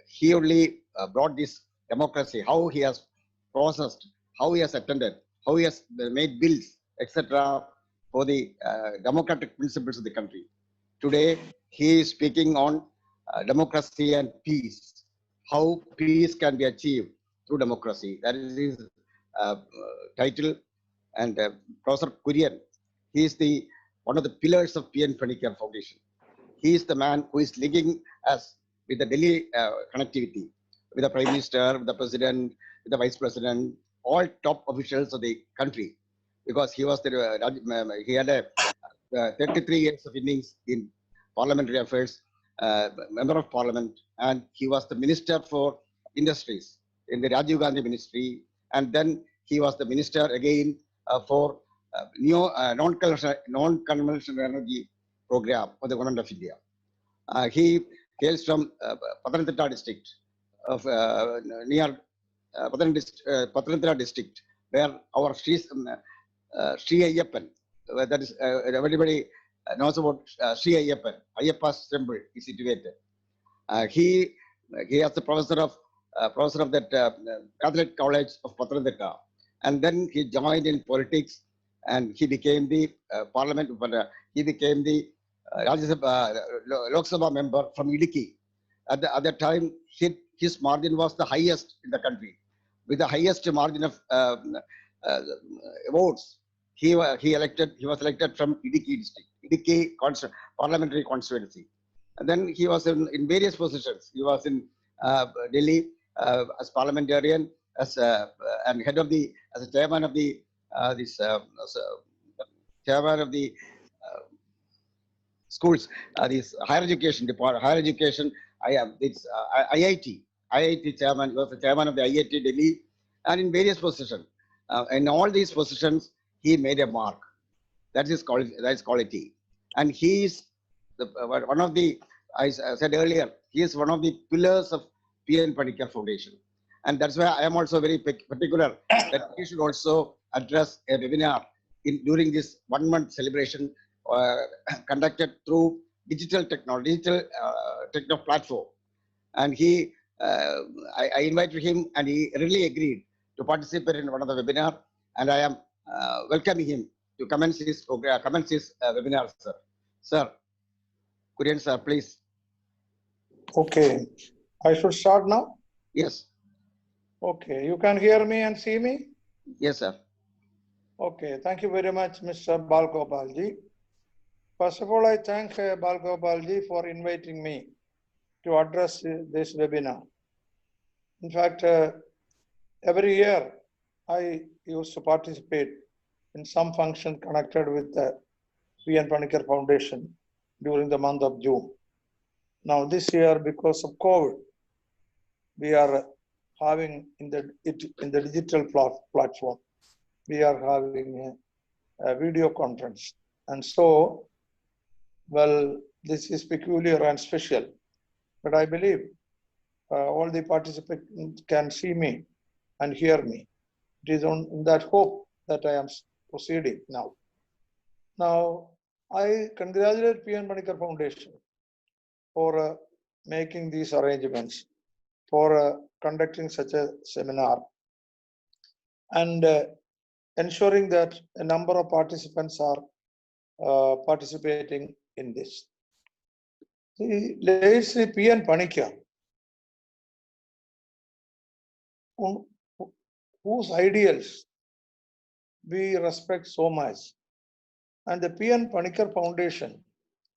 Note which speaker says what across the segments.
Speaker 1: he only brought this democracy, how he has processed, how he has attended, how he has made bills, etc., for the democratic principles of the country. Today, he is speaking on democracy and peace, how peace can be achieved through democracy. That is his title. And Professor Kurian, he is the one of the pillars of PN Panikkar Foundation. He is the man who is linking us with the Delhi connectivity, with the Prime Minister, with the President, with the Vice President, all top officials of the country, because he was he had a 33 years of innings in parliamentary affairs, member of parliament, and he was the minister for industries in the Rajiv Gandhi ministry, and then he was the minister again for non-conventional energy program for the government of India. He hails from Pathanamthitta district of near Pathanamthitta district, where our Sri Ayyappan, that is everybody knows about Sri Ayyappan. Ayyappa's temple is situated. He has the professor of that Catholic College of Pathanamthitta, and then he joined in politics, and he became the parliament. He became the Rajya Sabha, Lok Sabha member from Idukki. At the time, his margin was the highest in the country, with the highest margin of votes. He was elected from Idukki district, Idukki parliamentary constituency. And then he was in various positions. He was in Delhi as parliamentarian, and head of the as a chairman of the chairman of the schools, this higher education department, higher education. I am it's IIT chairman. He was the chairman of the IIT Delhi, and in various positions. In all these positions, he made a mark. That is quality, and he is one of the. I said earlier, he is one of the pillars of PN Panikkar Foundation, and that's why I am also very particular that we should also address a webinar during this 1 month celebration conducted through digital technology, techno platform. And I invited him, and he really agreed to participate in one of the webinar, and I am welcoming him to commence his program, commence his webinar, sir. Sir, Kurian sir, please.
Speaker 2: Okay, I should start now.
Speaker 1: Yes.
Speaker 2: Okay, you can hear me and see me.
Speaker 1: Yes, sir.
Speaker 2: Okay, thank you very much, Mr. Balgopalji. First of all, I thank Balgopalji for inviting me to address this webinar. In fact, every year I used to participate in some function connected with the PN Panikkar Foundation during the month of June. Now this year, because of COVID, we are having in the digital platform, we are having a video conference. And so, well, this is peculiar and special, but I believe all the participants can see me and hear me. It is on that hope that I am proceeding now. Now, I congratulate PN Panikkar Foundation for making these arrangements, for conducting such a seminar, and ensuring that a number of participants are participating in this. Let's see, PN Panikkar, whose ideals we respect so much, and the PN Panikkar Foundation,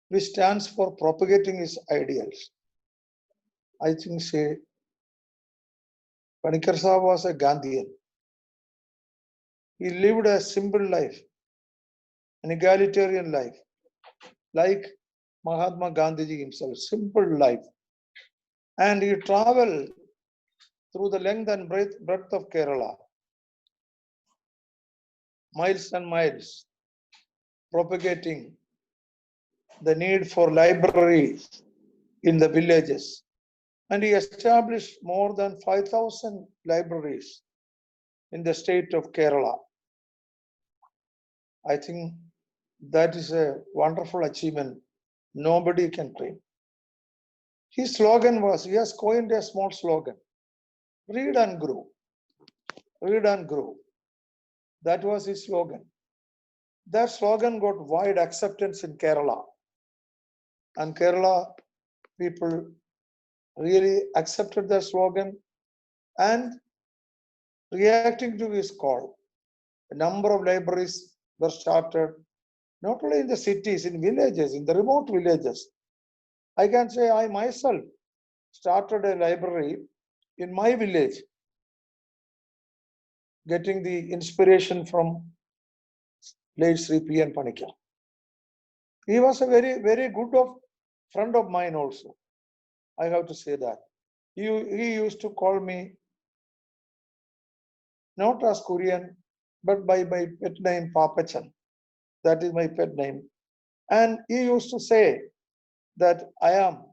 Speaker 2: which stands for propagating his ideals. I think Panikkar Sahib was a Gandhian. He lived a simple life, an egalitarian life, like Mahatma Gandhiji himself, simple life. And he traveled through the length and breadth of Kerala, miles and miles, propagating the need for libraries in the villages. And he established more than 5,000 libraries in the state of Kerala. I think that is a wonderful achievement. Nobody can claim. His slogan was, he has coined a small slogan, read and grow. Read and grow. That was his slogan. That slogan got wide acceptance in Kerala. And Kerala people really accepted that slogan and reacting to his call. A number of libraries were started, not only in the cities, in villages, in the remote villages. I can say I myself started a library in my village, getting the inspiration from late Sri P.N. Panikkar. He was a very, very good friend of mine also. I have to say that. He used to call me not as Korean, but by my pet name Papachan. That is my pet name. And he used to say that I am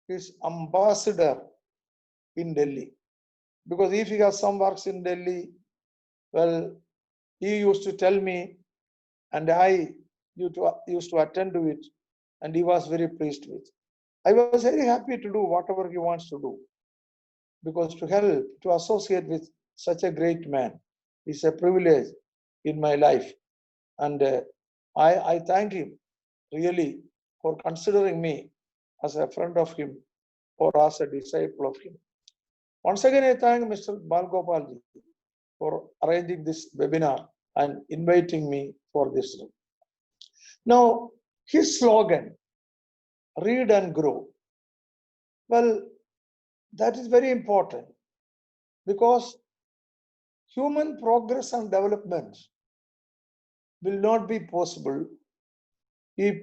Speaker 2: his ambassador in Delhi. Because if he has some works in Delhi, well, he used to tell me, and I used to attend to it, and he was very pleased with. I was very happy to do whatever he wants to do, because to help, to associate with such a great man is a privilege in my life. And I thank him really for considering me as a friend of him or as a disciple of him. Once again, I thank Mr. Balgopalji for arranging this webinar and inviting me for this. Now, his slogan, read and grow. Well, that is very important because human progress and development will not be possible if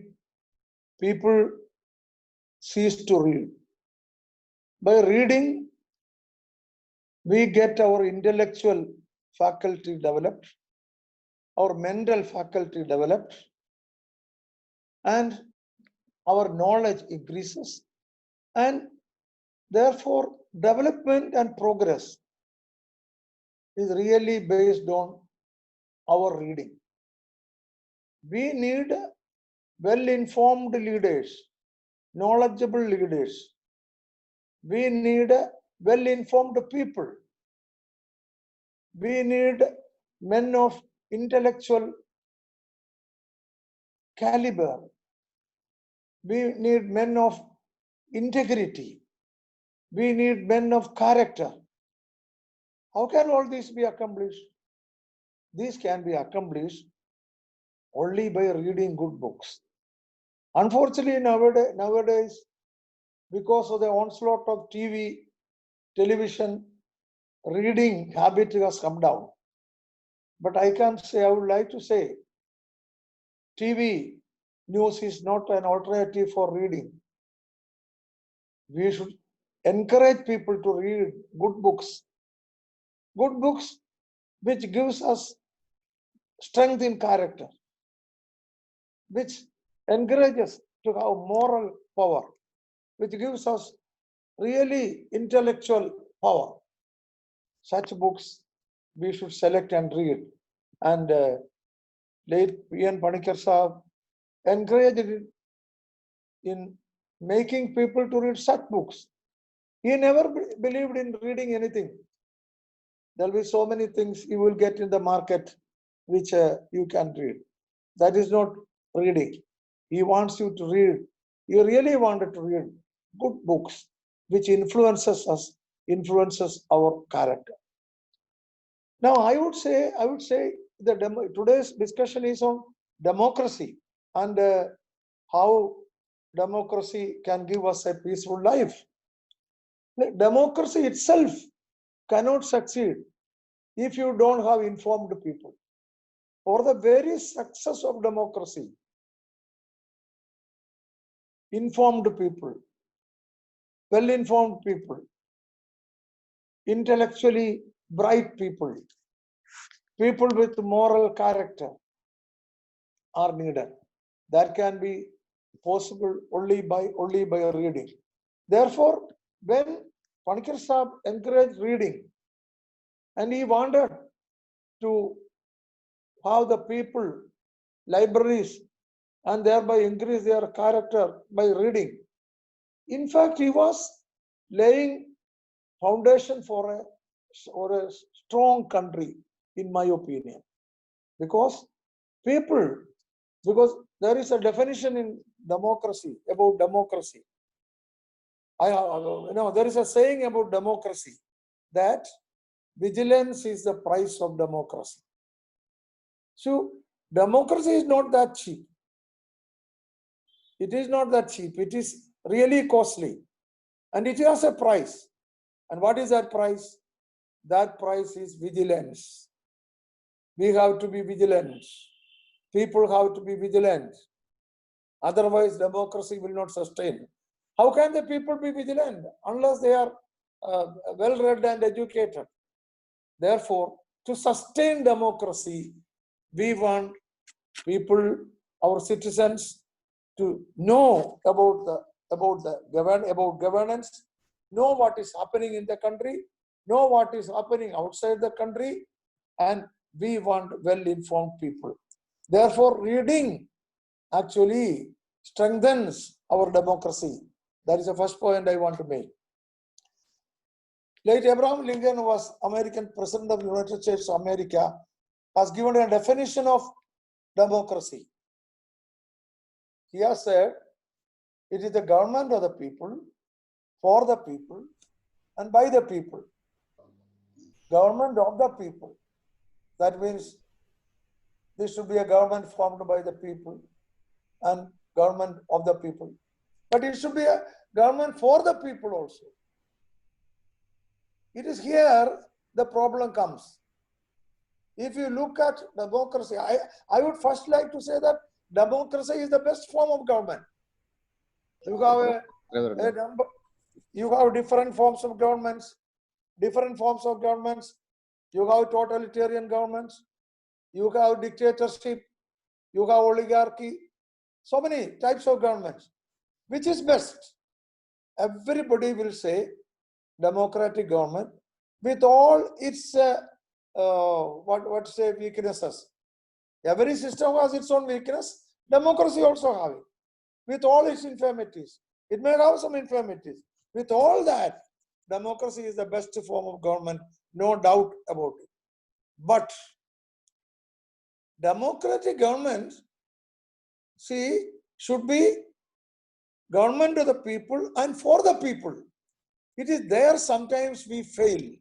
Speaker 2: people cease to read. By reading, we get our intellectual faculty developed, our mental faculty developed, and our knowledge increases. And therefore, development and progress is really based on our reading. We need well-informed leaders, knowledgeable leaders. We need well-informed people. We need men of intellectual caliber. We need men of integrity. We need men of character. How can all this be accomplished? This can be accomplished only by reading good books. Unfortunately, nowadays, because of the onslaught of television, reading habit has come down. But I would like to say, TV news is not an alternative for reading. We should encourage people to read good books which gives us strength in character, which encourages to have moral power, which gives us really intellectual power. Such books we should select and read. And late P.N. Panikkar Sahab encouraged it in making people to read such books. He never believed in reading anything. There will be so many things you will get in the market which you can read. That is not reading. He wants you to read. You really wanted to read good books which influences us, influences our character. Now, I would say that today's discussion is on democracy and how democracy can give us a peaceful life. Democracy itself cannot succeed if you don't have informed people. For the very success of democracy, informed people, well-informed people, intellectually bright people, people with moral character are needed. That can be possible only by reading. Therefore, when Panikkar Sahab encouraged reading, and he wanted to have the people, libraries, and thereby increase their character by reading, In fact, he was laying foundation for a strong country, in my opinion, because people, because there is a definition in democracy about democracy. There is a saying about democracy that vigilance is the price of democracy. So democracy is not that cheap. It is not that cheap. It is really costly, and it has a price. And what is that price? That price is vigilance. We have to be vigilant. People have to be vigilant. Otherwise, democracy will not sustain. How can the people be vigilant unless they are well-read and educated? Therefore, to sustain democracy, we want people, our citizens, to know about governance, know what is happening in the country, know what is happening outside the country, and we want well-informed people. Therefore, reading actually strengthens our democracy. That is the first point I want to make. Late Abraham Lincoln was American President of the United States of America, has given a definition of democracy. He has said, it is the government of the people, for the people, and by the people. Government of the people. That means this should be a government formed by the people and government of the people. But it should be a government for the people also. It is here the problem comes. If you look at democracy, I would first like to say that democracy is the best form of government. You have a number, you have different forms of governments, you have totalitarian governments, you have dictatorship, you have oligarchy, so many types of governments. Which is best? Everybody will say democratic government with all its weaknesses. Every system has its own weakness. Democracy also have it. With all its infirmities. It may have some infirmities. With all that, democracy is the best form of government, no doubt about it. But democratic government, see, should be government of the people and for the people. It is there sometimes we fail,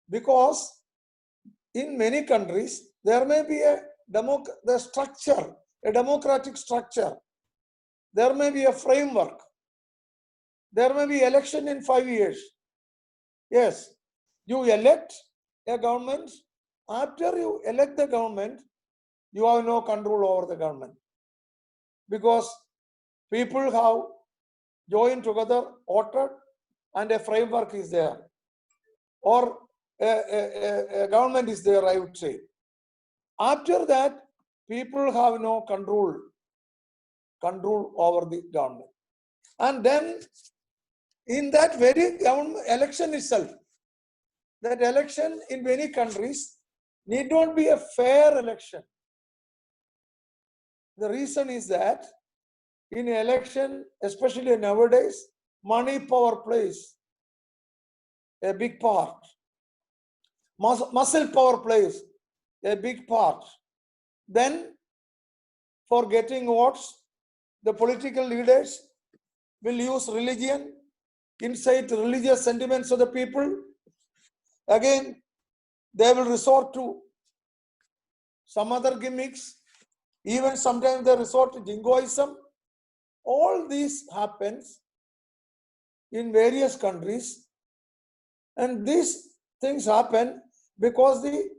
Speaker 2: because in many countries there may be a democratic structure. There may be a framework. There may be election in 5 years. Yes, you elect a government. After you elect the government, you have no control over the government, because people have joined together, voted, and a framework is there, or a government is there, I would say. After that, people have no control over the government. And then in that very government election itself, that election in many countries need not be a fair election. The reason is that in election, especially nowadays, money power plays a big part. Muscle power plays a big part. Then, for getting votes, the political leaders will use religion, incite religious sentiments of the people. Again, they will resort to some other gimmicks. Even sometimes they resort to jingoism. All this happens in various countries, and these things happen because the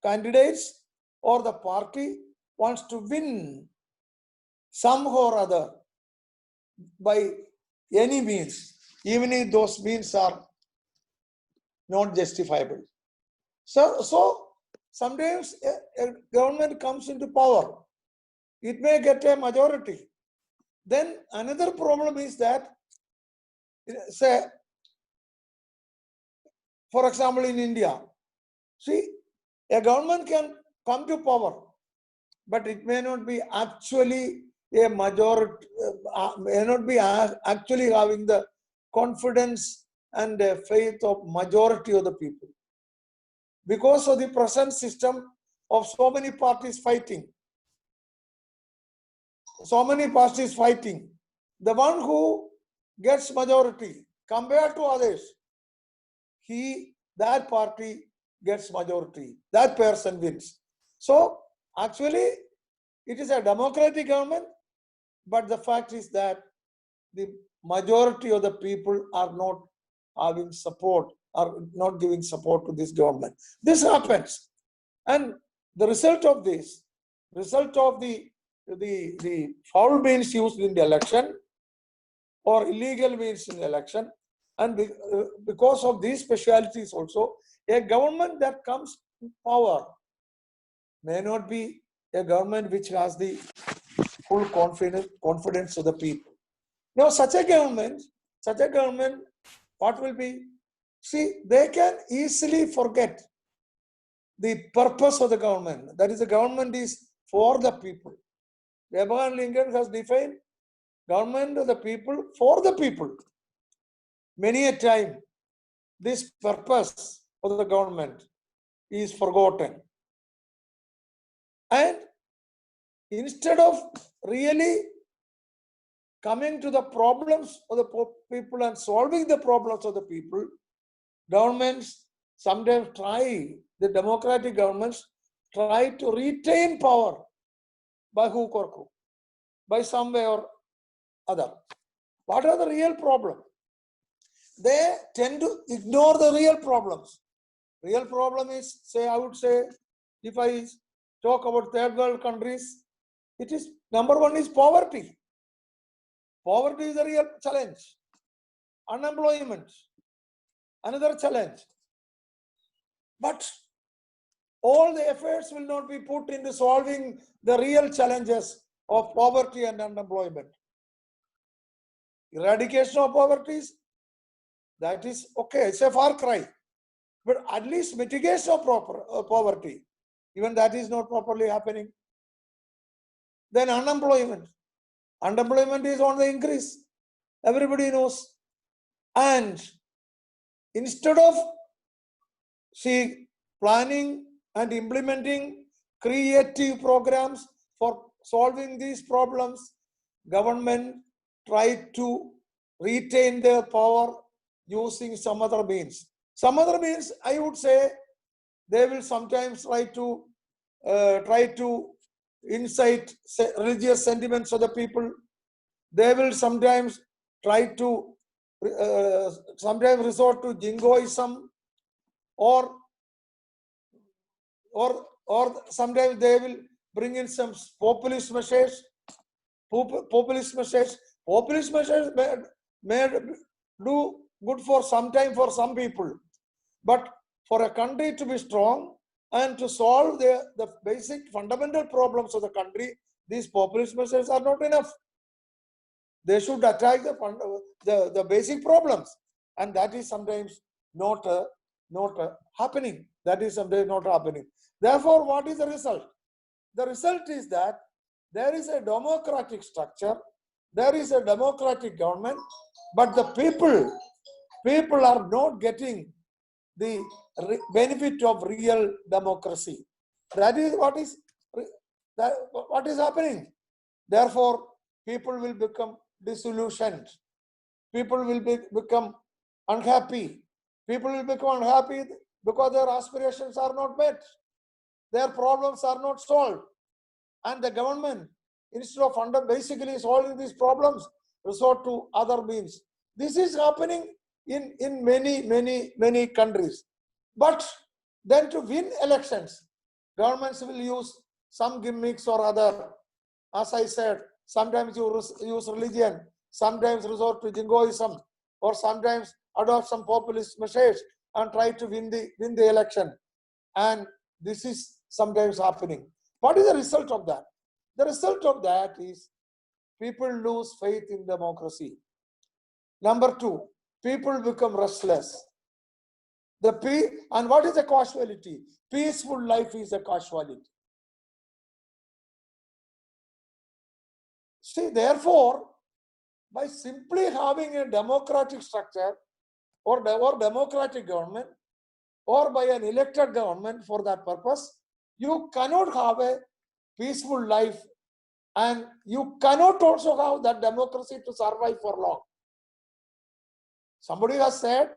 Speaker 2: candidates or the party wants to win somehow or other by any means, even if those means are not justifiable. So sometimes a government comes into power. It may get a majority. Then another problem is that, say, for example, in India, see, a government can come to power, but it may not be actually a majority, may not be actually having the confidence and faith of majority of the people. Because of the present system of so many parties fighting. So many parties fighting. The one who gets majority compared to others, that party gets majority. That person wins. So actually, it is a democratic government, but the fact is that the majority of the people are not having support, are not giving support to this government. This happens. And the result of this, result of the foul means used in the election or illegal means in the election, and because of these specialities also, a government that comes to power may not be a government which has the full confidence of the people. Now, such a government, what will be? See, they can easily forget the purpose of the government. That is, the government is for the people. Abraham Lincoln has defined government of the people for the people. Many a time, this purpose of the government is forgotten. And instead of really coming to the problems of the people and solving the problems of the people, governments sometimes try, the democratic governments try to retain power by hook or crook, by some way or other. What are the real problems? They tend to ignore the real problems. Real problem is, say, I would say, if I talk about third world countries, it is number one is poverty. Poverty is a real challenge. Unemployment, another challenge. But all the efforts will not be put into solving the real challenges of poverty and unemployment. Eradication of poverty, that is okay, it's a far cry. But at least mitigation of poverty, even that is not properly happening. Then unemployment. Unemployment is on the increase. Everybody knows. And instead of planning and implementing creative programs for solving these problems, government tried to retain their power using some other means. Some other means, I would say, they will sometimes try to incite religious sentiments of the people. They will sometimes try to sometimes resort to jingoism, or sometimes they will bring in some populist measures. Populist measures may do good for some time for some people, but for a country to be strong and to solve the basic fundamental problems of the country, these populist measures are not enough. They should attack the basic problems, and that is sometimes not happening. That is sometimes not happening. Therefore, what is the result? The result is that there is a democratic structure, there is a democratic government, but the people are not getting the benefit of real democracy. That is what is happening. Therefore, people will become disillusioned. People will become unhappy. People will become unhappy because their aspirations are not met. Their problems are not solved. And the government, instead of basically solving these problems, resort to other means. This is happening in many countries. But then to win elections, governments will use some gimmicks or other. As I said, sometimes you use religion, sometimes resort to jingoism, or sometimes adopt some populist measures and try to win the election. And this is sometimes happening. What is the result of that? The result of that is people lose faith in democracy. Number two, people become restless. And what is the causality? Peaceful life is a causality. See, therefore, by simply having a democratic structure or democratic government or by an elected government for that purpose, you cannot have a peaceful life, and you cannot also have that democracy to survive for long. Somebody has said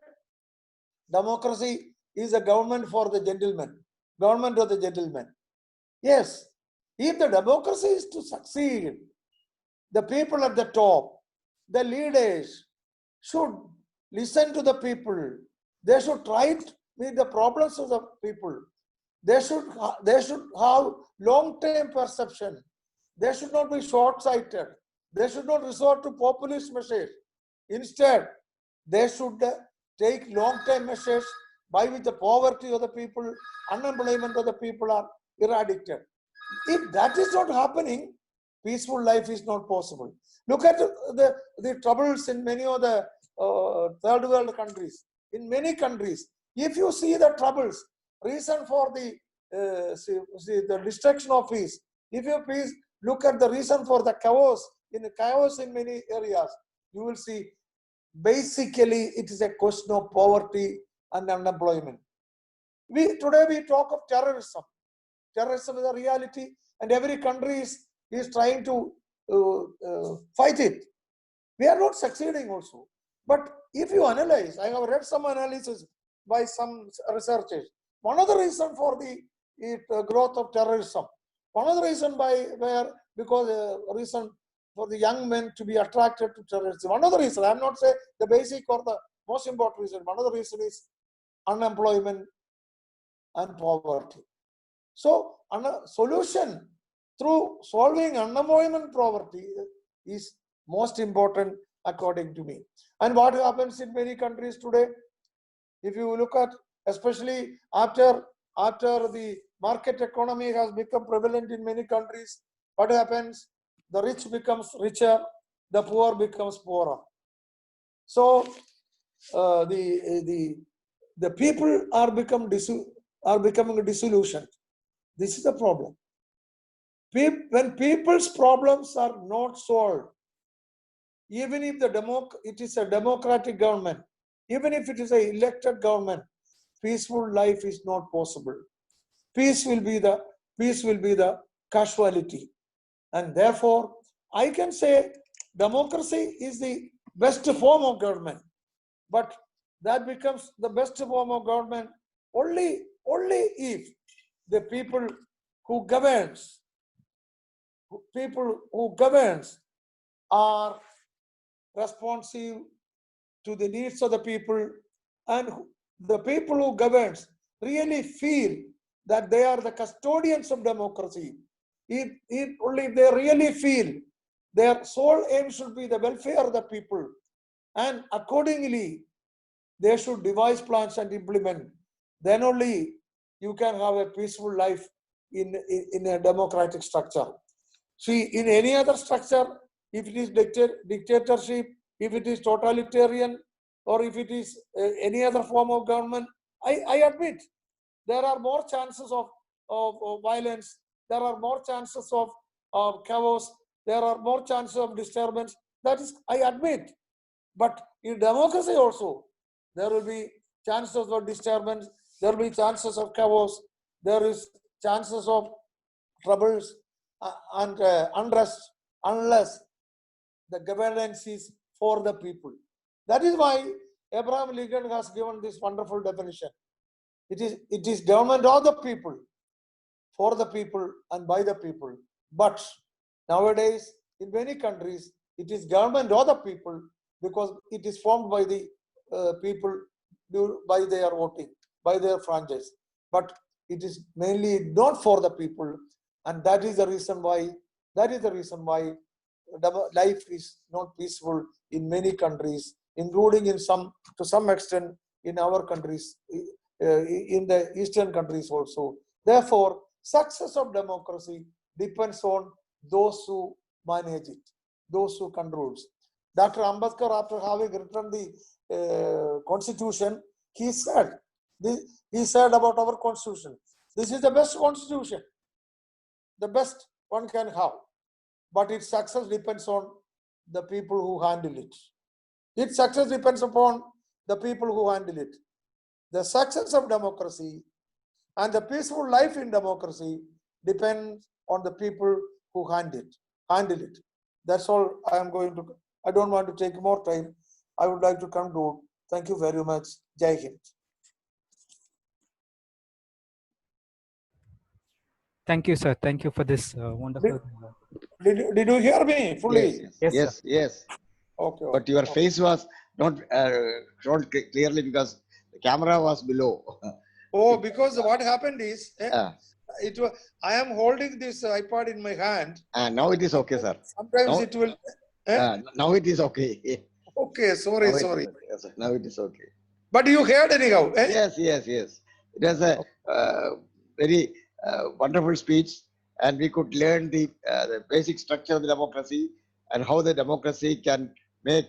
Speaker 2: democracy is a government for the gentleman, government of the gentleman. Yes, if the democracy is to succeed, the people at the top, the leaders should listen to the people. They should try to meet the problems of the people. They should have long-term perception. They should not be short-sighted. They should not resort to populist measures. Instead, they should take long-term measures by which the poverty of the people, unemployment of the people are eradicated. If that is not happening, peaceful life is not possible. Look at the troubles in many of the third world countries. In many countries, if you see the troubles, reason for the destruction of peace, if you please look at the reason for the chaos in many areas, you will see basically it is a question of poverty and unemployment. Today we talk of terrorism. Terrorism is a reality, and every country is trying to fight it. We are not succeeding also. But if you analyze, I have read some analysis by some researchers. One of the reasons for the growth of terrorism, one of the reasons reason for the young men to be attracted to terrorism. One of the reasons, I am not saying the basic or the most important reason, one of the reasons is unemployment and poverty. So, a solution through solving unemployment poverty is most important according to me. And what happens in many countries today, if you look at, especially after the market economy has become prevalent in many countries, what happens? The rich becomes richer, the poor becomes poorer. So the people are becoming disillusioned. This is the problem. When people's problems are not solved, even if it is a democratic government, even if it is an elected government, peaceful life is not possible. Peace will be the casualty. And therefore, I can say democracy is the best form of government. But that becomes the best form of government only if the people who governs are responsive to the needs of the people, and the people who governs really feel that they are the custodians of democracy. If only they really feel their sole aim should be the welfare of the people, and accordingly they should devise plans and implement, then only you can have a peaceful life in a democratic structure. See, in any other structure, if it is dictatorship, if it is totalitarian, or if it is any other form of government, I admit there are more chances of violence, there are more chances of chaos, there are more chances of disturbance. That is, I admit. But in democracy also, there will be chances of disturbance, there will be chances of chaos, there is chances of troubles and unrest, unless the governance is for the people. That is why Abraham Lincoln has given this wonderful definition. It is government of the people, for the people and by the people. But nowadays, in many countries, it is government of the people because it is formed by the people by their voting, by their franchise. But it is mainly not for the people, and that is the reason why life is not peaceful in many countries, including to some extent in our countries, in the Eastern countries also. Therefore, success of democracy depends on those who manage it, those who control. Dr. Ambedkar, after having written the constitution, he said about our constitution, this is the best constitution, the best one can have. but its success depends on the people who handle it. Its success depends upon the people who handle it. The success of democracy and the peaceful life in democracy depends on the people who handle it. That's all I am going to. I don't want to take more time. I would like to conclude. Thank you very much. Jai Hind.
Speaker 3: Thank you, sir. Thank you for this wonderful.
Speaker 2: Did you hear me fully?
Speaker 3: Yes,
Speaker 1: Yes.
Speaker 2: Okay.
Speaker 1: But your face was not shown clearly because the camera was below.
Speaker 2: Oh, because what happened is,
Speaker 1: Ah.
Speaker 2: it was. I am holding this iPad in my hand.
Speaker 1: Now it is okay, sir.
Speaker 2: Sometimes
Speaker 1: Now-
Speaker 2: it will.
Speaker 1: Now it is okay.
Speaker 2: Okay, sorry.
Speaker 1: Yes, now it is okay.
Speaker 2: But you heard anyhow.
Speaker 1: Yes. It was a very wonderful speech, and we could learn the basic structure of the democracy and how the democracy can make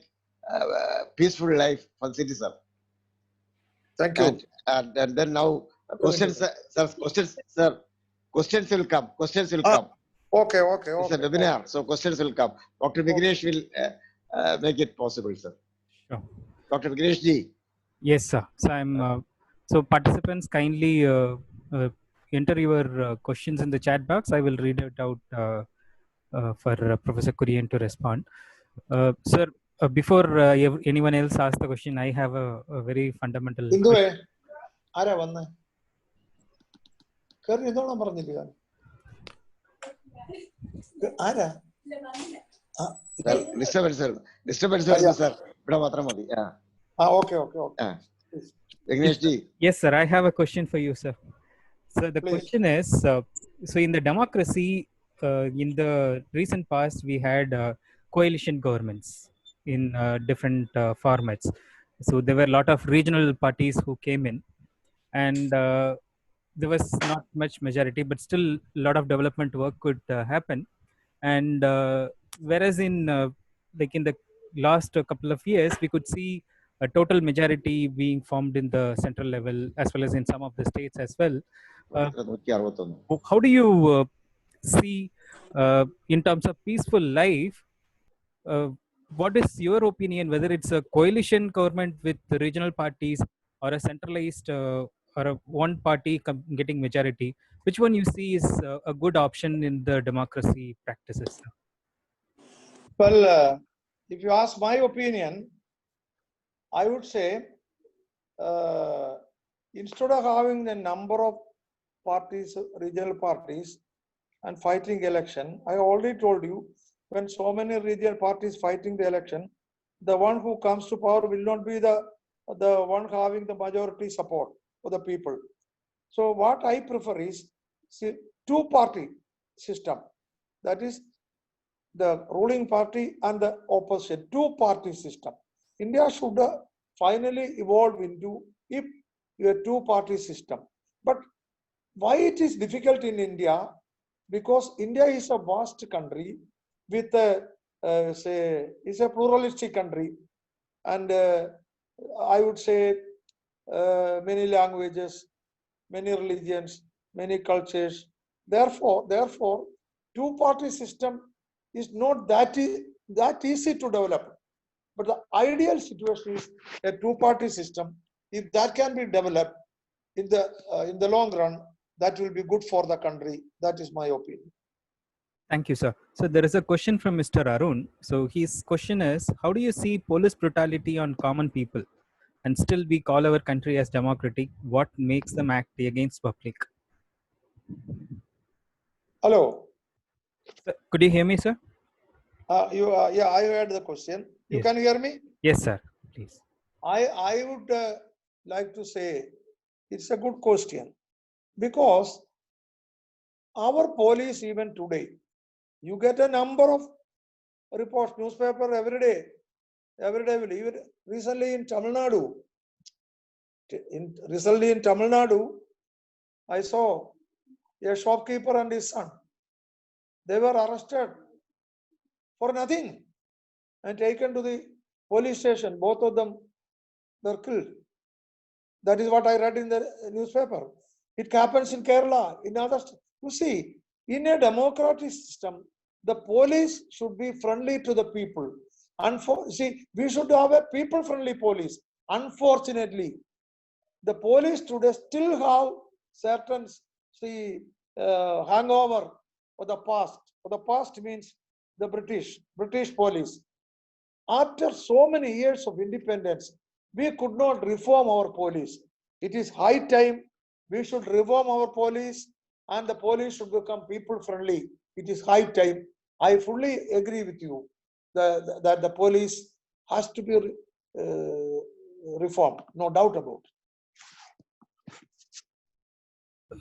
Speaker 1: peaceful life for citizens.
Speaker 2: Thank you.
Speaker 1: And then now questions, sir. Questions will come. Come.
Speaker 2: Okay.
Speaker 1: It's a webinar, so questions will come. Dr. Vignesh will make it possible, sir.
Speaker 3: Sure.
Speaker 1: Dr. Vignesh ji.
Speaker 3: Yes, sir. So I'm. So participants, kindly enter your questions in the chat box. I will read it out for Professor Kurian to respond. Sir, before anyone else asks the question, I have a very fundamental.
Speaker 2: Induve, ആരാ വന്നേ? കേറി ഇരുന്നോളാൻ പറഞ്ഞില്ല. ആരാ?
Speaker 1: Disturbance, sir.
Speaker 2: Okay.
Speaker 1: Vignesh ji.
Speaker 3: Yes, sir. I have a question for you, sir. So the question is, so in the democracy, in the recent past, we had coalition governments in different formats. So there were a lot of regional parties who came in, and there was not much majority, but still a lot of development work could happen. And whereas in like in the last couple of years, we could see a total majority being formed in the central level as well as in some of the states as well. How do you see in terms of peaceful life? What is your opinion, whether it's a coalition government with the regional parties or a centralized or a one party getting majority? Which one you see is a good option in the democracy practices?
Speaker 2: Well, if you ask my opinion, I would say instead of having the number of parties, regional parties, and fighting election, I already told you, when so many regional parties fighting the election, the one who comes to power will not be the one having the majority support for the people. So what I prefer is two-party system. That is the ruling party and the opposition, two-party system. India should finally evolve into a two-party system. But why it is difficult in India? Because India is a vast country with is a pluralistic country, and I would say many languages, many religions, many cultures. Therefore, two-party system is not that easy to develop. But the ideal situation is a two-party system. If that can be developed in the long run, that will be good for the country. That is my opinion.
Speaker 3: Thank you, sir. So there is a question from Mr. Arun. So his question is, how do you see police brutality on common people? And still we call our country as democratic. What makes them act against public?
Speaker 2: Hello.
Speaker 3: Could you hear me, sir?
Speaker 2: Yeah, I heard the question. You can hear me?
Speaker 3: Yes, sir. Please.
Speaker 2: I would like to say it's a good question, because our police even today, you get a number of reports, newspaper every day will even recently in Tamil Nadu, I saw a shopkeeper and his son. They were arrested for nothing and taken to the police station. Both of them were killed. That is what I read in the newspaper. It happens in Kerala, in other states. You see, in a democratic system, the police should be friendly to the people. See, we should have a people-friendly police. Unfortunately, the police today still have certain hangover of the past. The past means the British police. After so many years of independence, we could not reform our police. It is high time we should reform our police, and the police should become people-friendly. It is high time. I fully agree with you that the police has to be reformed, no doubt about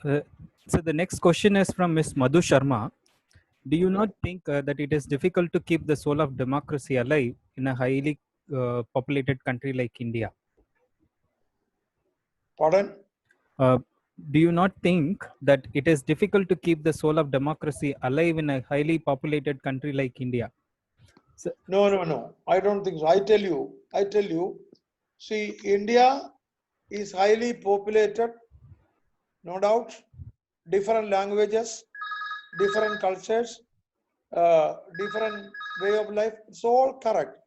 Speaker 2: it.
Speaker 3: So the next question is from Ms. Madhu Sharma. Do you not think that it is difficult to keep the soul of democracy alive in a highly populated country like India?
Speaker 2: Pardon?
Speaker 3: Do you not think that it is difficult to keep the soul of democracy alive in a highly populated country like India? So,
Speaker 2: No. I don't think so. I tell you. See, India is highly populated, no doubt. Different languages, different cultures, different way of life. It's all correct.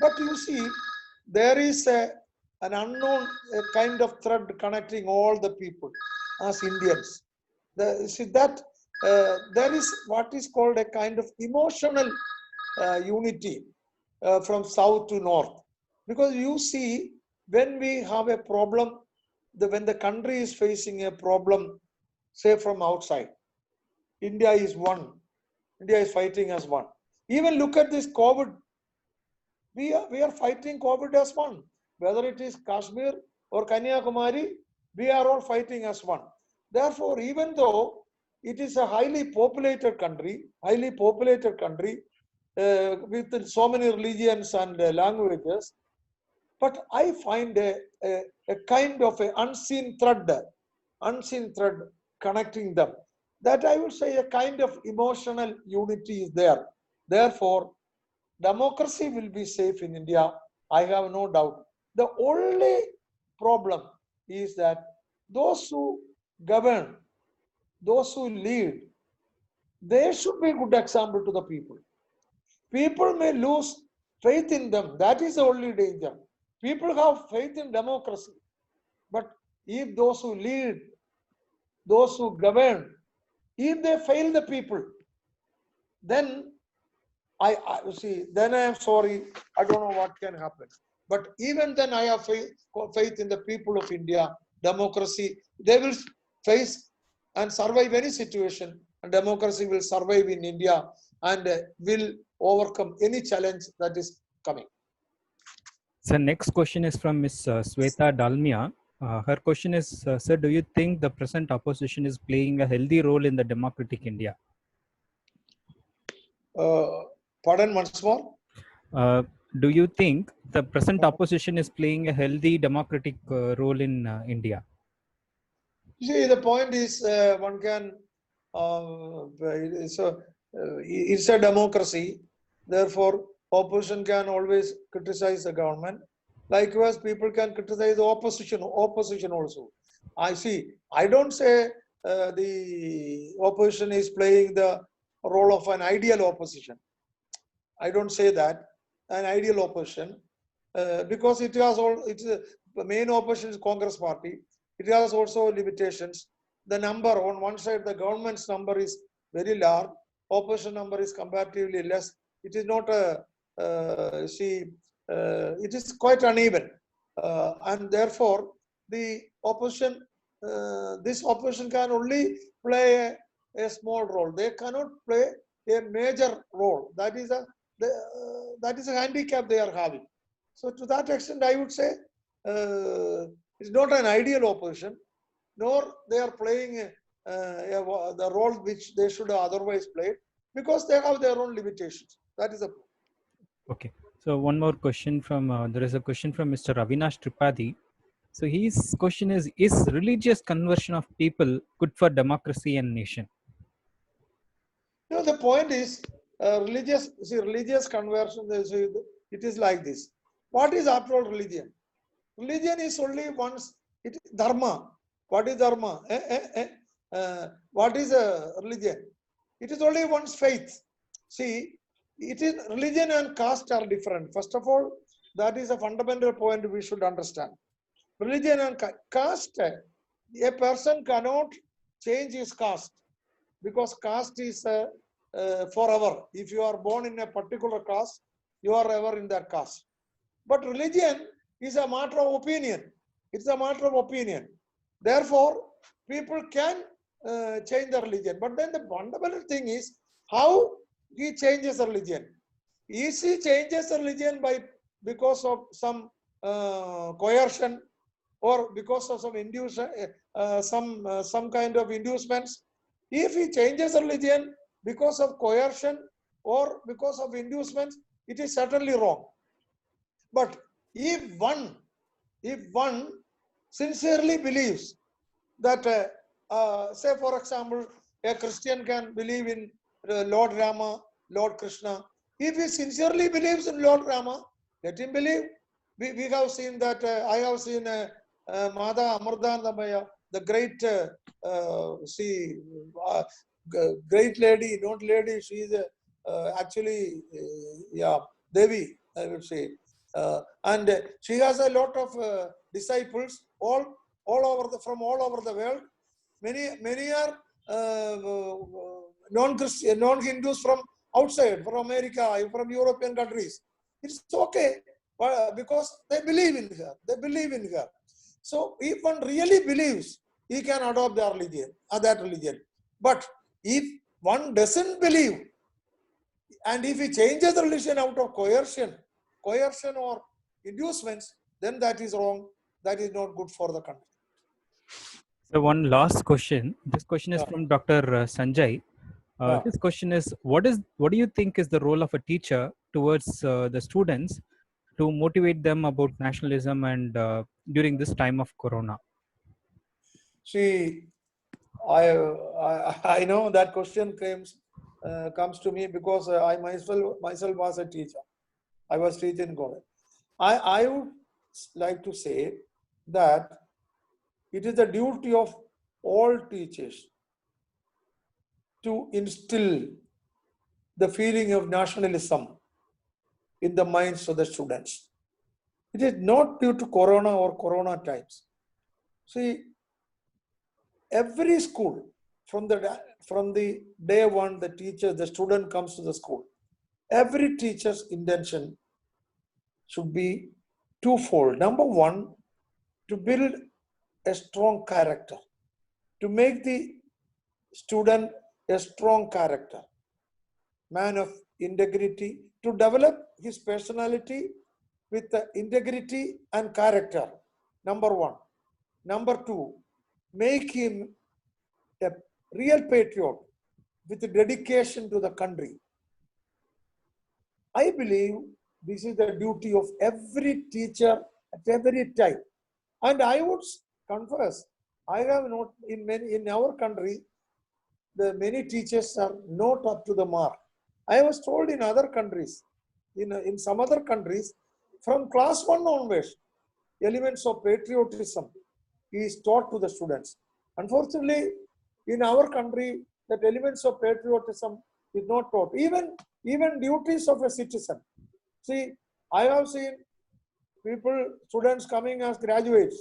Speaker 2: But you see, there is an unknown kind of thread connecting all the people as Indians. There is what is called a kind of emotional unity from south to north. Because you see, when we have a problem, when the country is facing a problem, say from outside, India is one. India is fighting as one. Even look at this COVID. We are fighting COVID as one. Whether it is Kashmir or Kanyakumari, we are all fighting as one. Therefore, even though it is a highly populated country with so many religions and languages, but I find a kind of an unseen thread connecting them. That I would say a kind of emotional unity is there. Therefore, democracy will be safe in India. I have no doubt. The only problem is that those who govern, those who lead, they should be a good example to the people. People may lose faith in them. That is the only danger. People have faith in democracy. But if those who lead, those who govern, if they fail the people, then I am sorry, I don't know what can happen. But even then, I have faith in the people of India, democracy. They will face and survive any situation, and democracy will survive in India and will overcome any challenge that is coming.
Speaker 3: So next question is from Ms. Sweta Dalmia. Her question is, sir, do you think the present opposition is playing a healthy role in the democratic India?
Speaker 2: Pardon once more?
Speaker 3: Do you think the present opposition is playing a healthy democratic role in India?
Speaker 2: See, the point is one can, it's a democracy. Therefore, opposition can always criticize the government. Likewise, people can criticize the opposition also. I don't say the opposition is playing the role of an ideal opposition. I don't say that, an ideal opposition, because the main opposition is Congress party. It has also limitations. The number on one side, the government's number is very large. Opposition number is comparatively less. It is not it is quite uneven, and therefore the opposition, this opposition can only play a small role. They cannot play a major role. That is a handicap they are having. So to that extent, I would say it's not an ideal opposition, nor they are playing the role which they should have otherwise played, because they have their own limitations. That is the point.
Speaker 3: Okay. So one more question from, there is a question from Mr. Avinash Tripathi. So his question is religious conversion of people good for democracy and nation?
Speaker 2: No, the point is religious conversion, it is like this. What is after all religion? Religion is only once, it is dharma. What is dharma? What is a religion? It is only one's faith. See, it is religion and caste are different. First of all, that is a fundamental point we should understand. Religion and caste, a person cannot change his caste because caste is forever. If you are born in a particular caste, you are ever in that caste. But religion is a matter of opinion. It's a matter of opinion. Therefore, people can change the religion. But then the fundamental thing is how he changes the religion. Is he changes the religion because of some coercion or because of some induction, some kind of inducements? If he changes the religion because of coercion or because of inducements, it is certainly wrong. But if one sincerely believes that, say for example, a Christian can believe in Lord Rama, Lord Krishna. If he sincerely believes in Lord Rama, let him believe. We have seen that, I have seen Mada Amardandamaya, the great, great lady, not lady, she is actually, yeah, Devi, I would say. And she has a lot of disciples all over from all over the world. Many are non-Christian, non-Hindus from outside, from America, from European countries. It's okay because they believe in her. They believe in her. So if one really believes, he can adopt their religion, that religion. But if one doesn't believe, and if he changes the religion out of coercion or inducements, then that is wrong. That is not good for the country.
Speaker 3: So one last question. This question is from Dr. Sanjay. His question is, what do you think is the role of a teacher towards the students to motivate them about nationalism and during this time of Corona?
Speaker 2: See, I know that question comes to me because I myself was a teacher. I was teaching in college. I would like to say that it is the duty of all teachers to instill the feeling of nationalism in the minds of the students. It is not due to Corona or Corona times. See, every school, from the day one, the student comes to the school. Every teacher's intention should be twofold. Number one, to build a strong character, to make the student a strong character, man of integrity, to develop his personality with the integrity and character. Number one. Number two, make him a real patriot with dedication to the country. I believe this is the duty of every teacher at every time. And I would confess, I have not, in our country, the many teachers are not up to the mark. I was told in other countries, in some other countries, from class 1 onwards, elements of patriotism is taught to the students. Unfortunately, in our country, that elements of patriotism is not taught. Even duties of a citizen. See, I have seen students coming as graduates,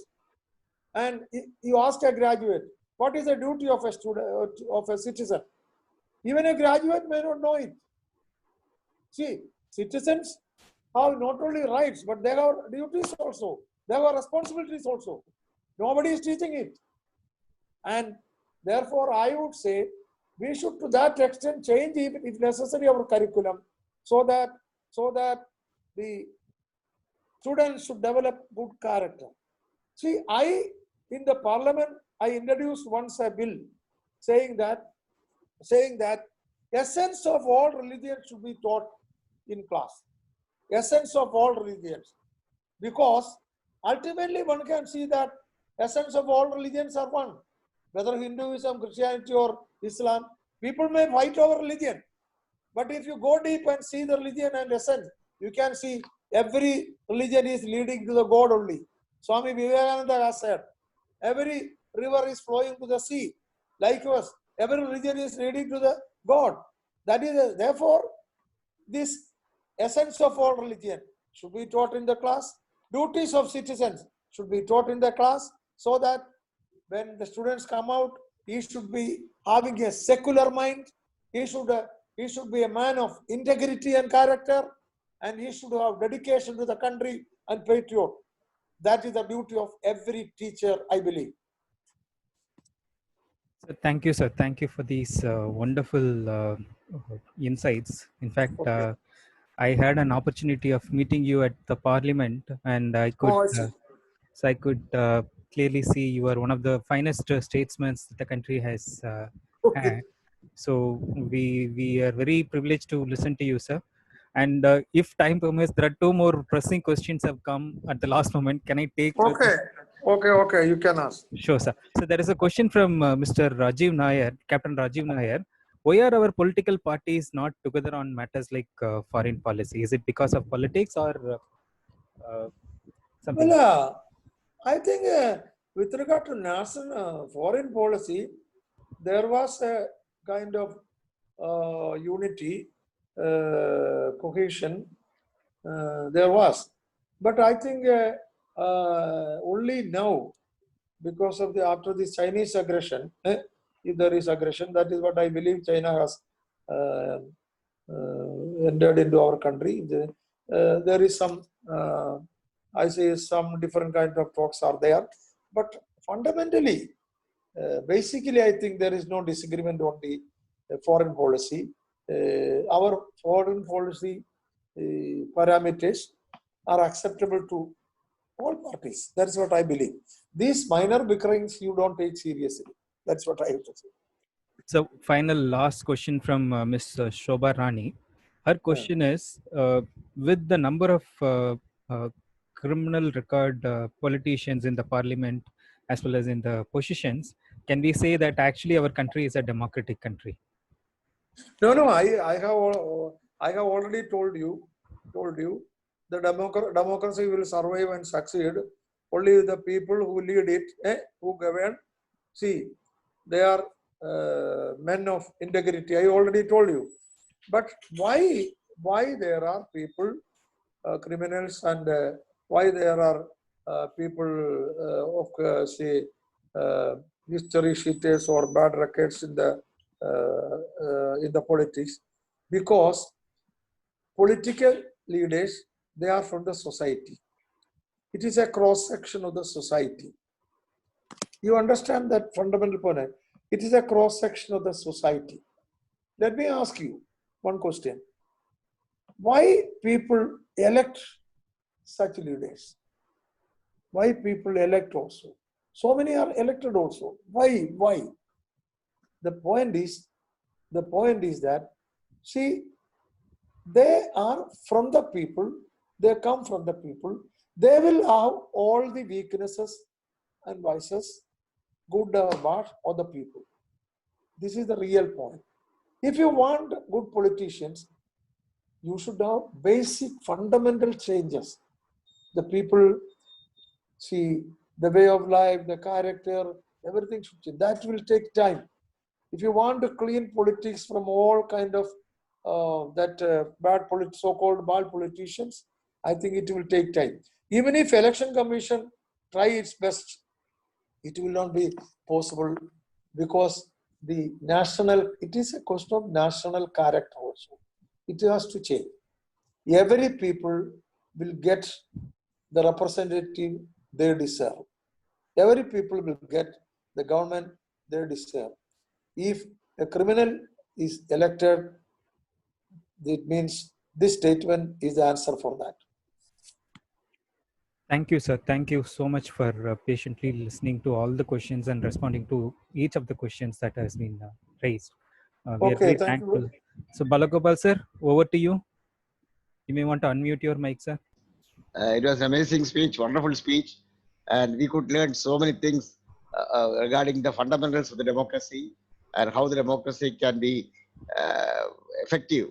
Speaker 2: and you ask a graduate, what is the duty of a student, of a citizen? Even a graduate may not know it. See, citizens have not only rights, but they have duties also. They have responsibilities also. Nobody is teaching it. And therefore, I would say we should, to that extent, change, if necessary, our curriculum so that the students should develop good character. See, in the parliament, I introduced once a bill saying that essence of all religions should be taught in class. Essence of all religions. Because ultimately one can see that essence of all religions are one. Whether Hinduism, Christianity or Islam, people may fight over religion. But if you go deep and see the religion and essence, you can see every religion is leading to the God only. Swami Vivekananda has said, every river is flowing to the sea. Likewise, every religion is leading to the God. That is, therefore, this essence of all religion should be taught in the class. Duties of citizens should be taught in the class, so that when the students come out, he should be having a secular mind. He should be a man of integrity and character, and he should have dedication to the country and patriot. That is the duty of every teacher, I believe.
Speaker 3: Thank you, sir. Thank you for these wonderful insights. In fact,
Speaker 2: Okay.
Speaker 3: I had an opportunity of meeting you at the parliament, and I could,
Speaker 2: Oh, I see.
Speaker 3: so I could clearly see you are one of the finest statesmen that the country has
Speaker 2: Okay.
Speaker 3: had. So we are very privileged to listen to you, sir. And if time permits, there are two more pressing questions have come at the last moment. Can I take?
Speaker 2: Okay, you can ask.
Speaker 3: Sure, sir. So there is a question from Mr. Rajiv Nair, Captain Rajiv Nair. Why are our political parties not together on matters like foreign policy? Is it because of politics or something?
Speaker 2: Well, I think with regard to national foreign policy, there was a kind of unity, cohesion. There was, but I think only now, because of the after the Chinese aggression, if there is aggression, that is what I believe China has entered into our country. There is some, I say, some different kind of talks are there, but fundamentally, basically, I think there is no disagreement on the foreign policy. Our foreign policy parameters are acceptable to all parties. That's what I believe. These minor bickerings you don't take seriously. That's what I have to say.
Speaker 3: So, final last question from Ms. Shobha Rani. Her question is, with the number of criminal record politicians in the parliament as well as in the positions, can we say that actually our country is a democratic country?
Speaker 2: No, I have already told you, the democracy will survive and succeed only the people who lead it, who govern. See, they are men of integrity. I already told you. But why there are people, criminals, and why there are people of say history sheeters or bad records in the politics? Because political leaders, they are from the society. It is a cross section of the society. You understand that fundamental point? It is a cross section of the society. Let me ask you one question. Why people elect such leaders? Why people elect also? So many are elected also. Why? The point is that, see, they are from the people, they come from the people, they will have all the weaknesses and vices, good or bad, of the people. This is the real point. If you want good politicians, you should have basic fundamental changes. The people, see, the way of life, the character, everything should change. That will take time. If you want to clean politics from all kind of so-called bad politicians, I think it will take time. Even if election commission try its best, it will not be possible, because the national, it is a question of national character also. It has to change. Every people will get the representative they deserve. Every people will get the government they deserve. If a criminal is elected, it means this statement is the answer for that.
Speaker 3: Thank you, sir. Thank you so much for patiently listening to all the questions and responding to each of the questions that has been raised. We are
Speaker 2: Okay,
Speaker 3: very
Speaker 2: thank
Speaker 3: thankful.
Speaker 2: you.
Speaker 3: So, Balagopal sir, over to you. You may want to unmute your mic, sir.
Speaker 1: It was an amazing speech, wonderful speech, and we could learn so many things regarding the fundamentals of the democracy and how the democracy can be effective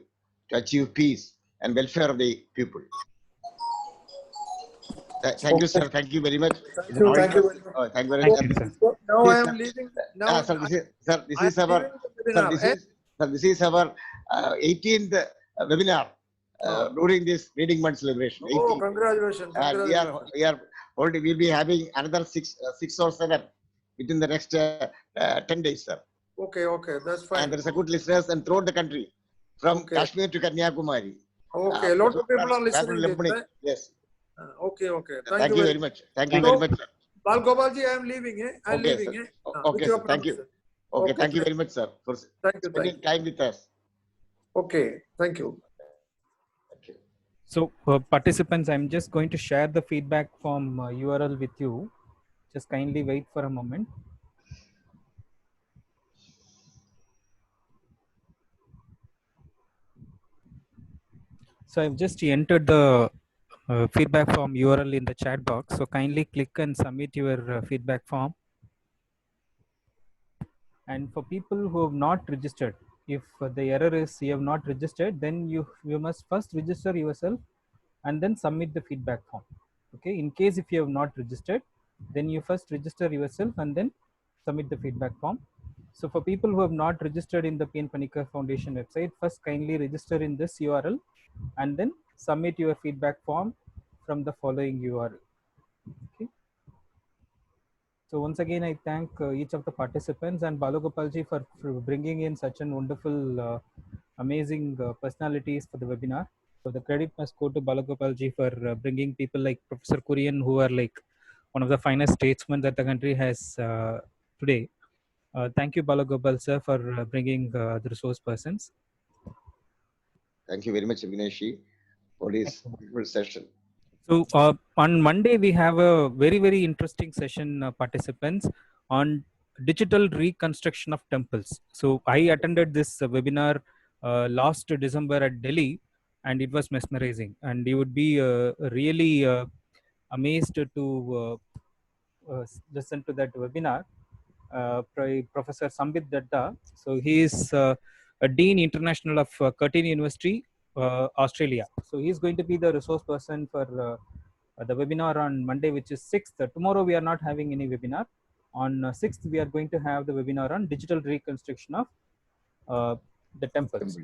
Speaker 1: to achieve peace and welfare of the people. Thank you, sir. Thank you very much.
Speaker 2: Thank you very much.
Speaker 1: Thank you very
Speaker 3: Thank
Speaker 1: much.
Speaker 3: you, sir.
Speaker 2: So now I am leaving. Now
Speaker 1: Sir, this
Speaker 2: I
Speaker 1: is
Speaker 2: am
Speaker 1: our
Speaker 2: leaving the webinar.
Speaker 1: this is our 18th webinar during this reading month celebration.
Speaker 2: Oh,
Speaker 1: 18.
Speaker 2: congratulations.
Speaker 1: And
Speaker 2: Congratulations.
Speaker 1: we are already, we'll be having another six or seven within the next 10 days, sir.
Speaker 2: Okay, okay, that's
Speaker 1: And
Speaker 2: fine.
Speaker 1: there is a good listeners and throughout the country, from
Speaker 2: Okay.
Speaker 1: Kashmir to Kanyakumari.
Speaker 2: Okay, a lot of people are listening to
Speaker 1: listening.
Speaker 2: it.
Speaker 1: Yes.
Speaker 2: Okay, okay.
Speaker 1: Thank you very much. Thank you
Speaker 2: So,
Speaker 1: very much, sir.
Speaker 2: Bal Gopalji, I am leaving. I'm
Speaker 1: Okay,
Speaker 2: leaving.
Speaker 1: sir.
Speaker 2: With
Speaker 1: Okay,
Speaker 2: your
Speaker 1: sir. Thank you.
Speaker 2: permission.
Speaker 1: Okay,
Speaker 2: Okay,
Speaker 1: thank you very much, sir, for
Speaker 2: Thank you.
Speaker 1: spending time with us.
Speaker 2: Okay, thank you.
Speaker 1: Thank you.
Speaker 3: So participants, I'm just going to share the feedback form URL with you. Just kindly wait for a moment. So I've just entered the feedback form URL in the chat box. So kindly click and submit your feedback form. And for people who have not registered, if the error is you have not registered, then you must first register yourself and then submit the feedback form. Okay. In case if you have not registered, then you first register yourself and then submit the feedback form. So for people who have not registered in the PN Panikkar Foundation website, first kindly register in this URL and then submit your feedback form from the following URL. Okay. So once again, I thank each of the participants and Balagopalji for bringing in such an wonderful, amazing personalities for the webinar. So the credit must go to Balagopalji for bringing people like Professor Kurian, who are like one of the finest statesmen that the country has today. Thank you, Balagopal sir, for bringing the resource persons.
Speaker 1: Thank you very much, Vignesh, for this beautiful session.
Speaker 3: So on Monday, we have a very, very interesting session, participants, on digital reconstruction of temples. So I attended this webinar last December at Delhi, and it was mesmerizing. And you would be really amazed to listen to that webinar. Professor Sambit Datta. So he is a Dean International of Curtin University, Australia. So he is going to be the resource person for the webinar on Monday, which is 6th. Tomorrow we are not having any webinar. On 6th, we are going to have the webinar on digital reconstruction of the temples.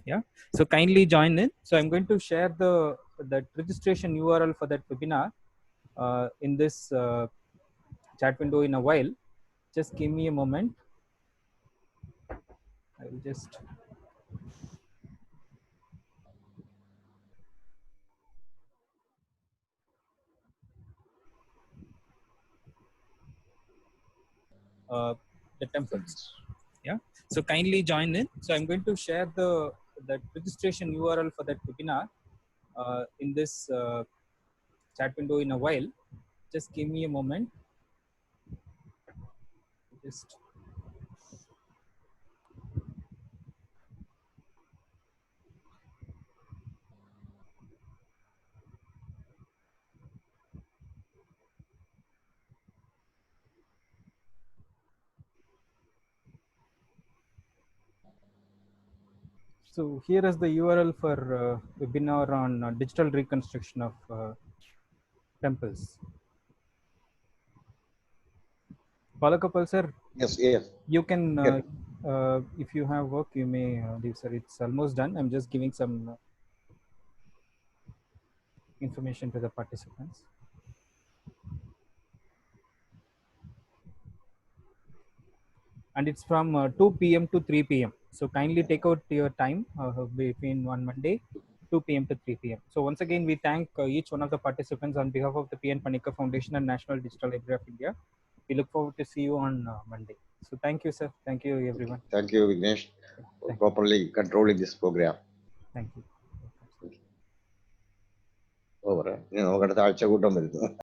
Speaker 3: Yeah. So kindly join in. So I'm going to share the that registration URL for that webinar in this chat window in a while. Just give me a moment. I will just the temples. Yeah. So kindly join in. So I'm going to share the that registration URL for that webinar in this chat window in a while. Just give me a moment. Just so here is the URL for webinar on digital reconstruction of temples. Balakapal sir,
Speaker 1: Yes, yes.
Speaker 3: you can, if you have work, you may leave, sir. It's almost done. I'm just giving some information to the participants. And it's from 2 p.m. to 3 p.m. So kindly take out your time between on Monday, 2 p.m. to 3 p.m. So once again, we thank each one of the participants on behalf of the PN Panikkar Foundation and National Digital Library of India. We look forward to see you on Monday. So thank you, sir. Thank you, everyone.
Speaker 1: Thank you, Vignesh, for
Speaker 3: Thank
Speaker 1: properly controlling this program.
Speaker 3: Thank you.
Speaker 1: Over. You know,